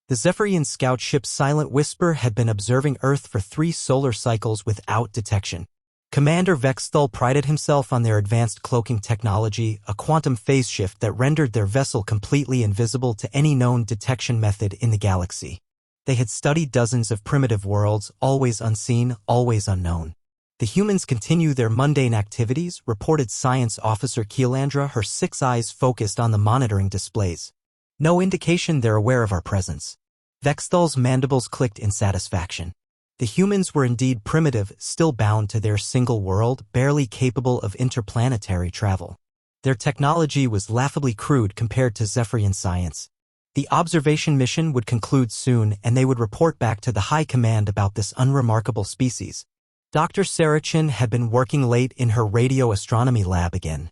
The Zephyrian scout ship Silent Whisper had been observing Earth for 3 solar cycles without detection. Commander Vexthal prided himself on their advanced cloaking technology, a quantum phase shift that rendered their vessel completely invisible to any known detection method in the galaxy. They had studied dozens of primitive worlds, always unseen, always unknown. The humans continue their mundane activities, reported Science Officer Keelandra, her 6 eyes focused on the monitoring displays. No indication they're aware of our presence. Vexthal's mandibles clicked in satisfaction. The humans were indeed primitive, still bound to their single world, barely capable of interplanetary travel. Their technology was laughably crude compared to Zephyrian science. The observation mission would conclude soon, and they would report back to the High Command about this unremarkable species. Dr. Sarachin had been working late in her radio astronomy lab again.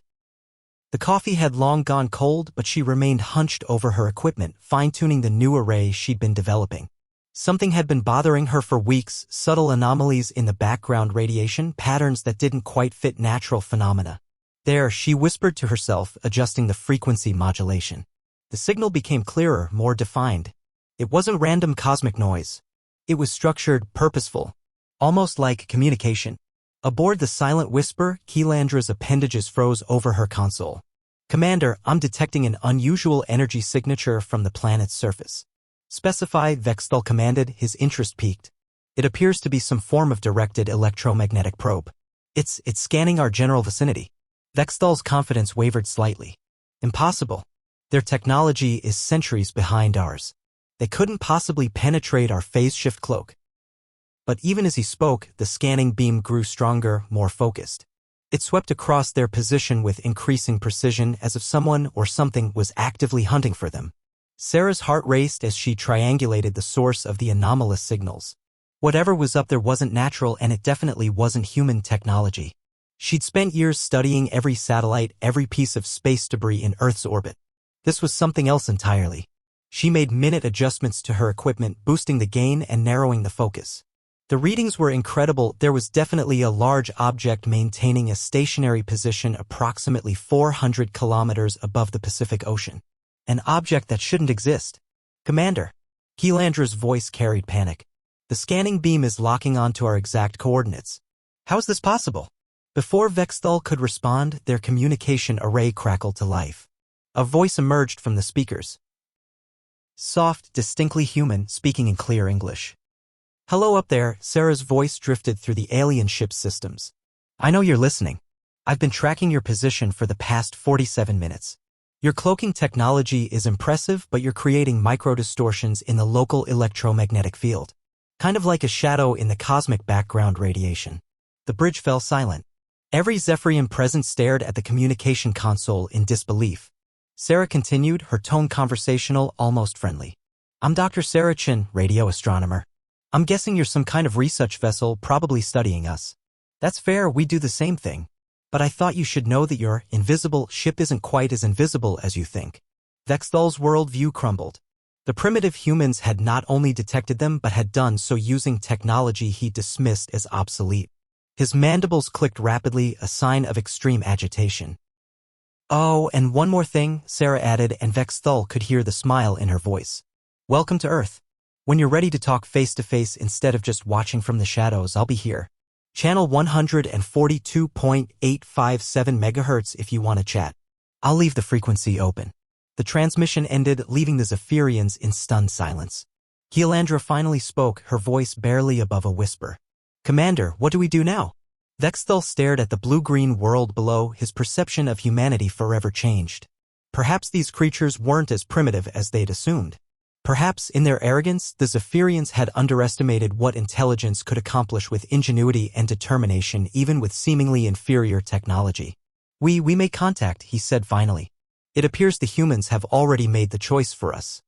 The coffee had long gone cold, but she remained hunched over her equipment, fine-tuning the new array she'd been developing. Something had been bothering her for weeks, subtle anomalies in the background radiation, patterns that didn't quite fit natural phenomena. There, she whispered to herself, adjusting the frequency modulation. The signal became clearer, more defined. It wasn't random cosmic noise. It was structured, purposeful, almost like communication. Aboard the Silent Whisper, Keelandra's appendages froze over her console. "Commander, I'm detecting an unusual energy signature from the planet's surface." "Specify," Vexthal commanded, his interest piqued. "It appears to be some form of directed electromagnetic probe. It's scanning our general vicinity." Vexthal's confidence wavered slightly. "Impossible. Their technology is centuries behind ours. They couldn't possibly penetrate our phase shift cloak." But even as he spoke, the scanning beam grew stronger, more focused. It swept across their position with increasing precision, as if someone or something was actively hunting for them. Sarah's heart raced as she triangulated the source of the anomalous signals. Whatever was up there wasn't natural, and it definitely wasn't human technology. She'd spent years studying every satellite, every piece of space debris in Earth's orbit. This was something else entirely. She made minute adjustments to her equipment, boosting the gain and narrowing the focus. The readings were incredible. There was definitely a large object maintaining a stationary position approximately 400 kilometers above the Pacific Ocean. An object that shouldn't exist. "Commander." Keelandra's voice carried panic. "The scanning beam is locking onto our exact coordinates." "How is this possible?" Before Vexthal could respond, their communication array crackled to life. A voice emerged from the speakers. Soft, distinctly human, speaking in clear English. "Hello up there," Sarah's voice drifted through the alien ship's systems. "I know you're listening. I've been tracking your position for the past 47 minutes. Your cloaking technology is impressive, but you're creating micro-distortions in the local electromagnetic field. Kind of like a shadow in the cosmic background radiation." The bridge fell silent. Every Zephyrian present stared at the communication console in disbelief. Sarah continued, her tone conversational, almost friendly. "I'm Dr. Sarachin, radio astronomer. I'm guessing you're some kind of research vessel, probably studying us." "That's fair, we do the same thing. But I thought you should know that your invisible ship isn't quite as invisible as you think." Vexthal's worldview crumbled. The primitive humans had not only detected them but had done so using technology he dismissed as obsolete. His mandibles clicked rapidly, a sign of extreme agitation. "Oh, and one more thing," Sarah added, and Vexthal could hear the smile in her voice. "Welcome to Earth. When you're ready to talk face-to-face instead of just watching from the shadows, I'll be here. Channel 142.857 MHz if you want to chat. I'll leave the frequency open." The transmission ended, leaving the Zephyrians in stunned silence. Keelandra finally spoke, her voice barely above a whisper. "Commander, what do we do now?" Vexthal stared at the blue-green world below, his perception of humanity forever changed. Perhaps these creatures weren't as primitive as they'd assumed. Perhaps, in their arrogance, the Zephyrians had underestimated what intelligence could accomplish with ingenuity and determination, even with seemingly inferior technology. We make contact," he said finally. "It appears the humans have already made the choice for us."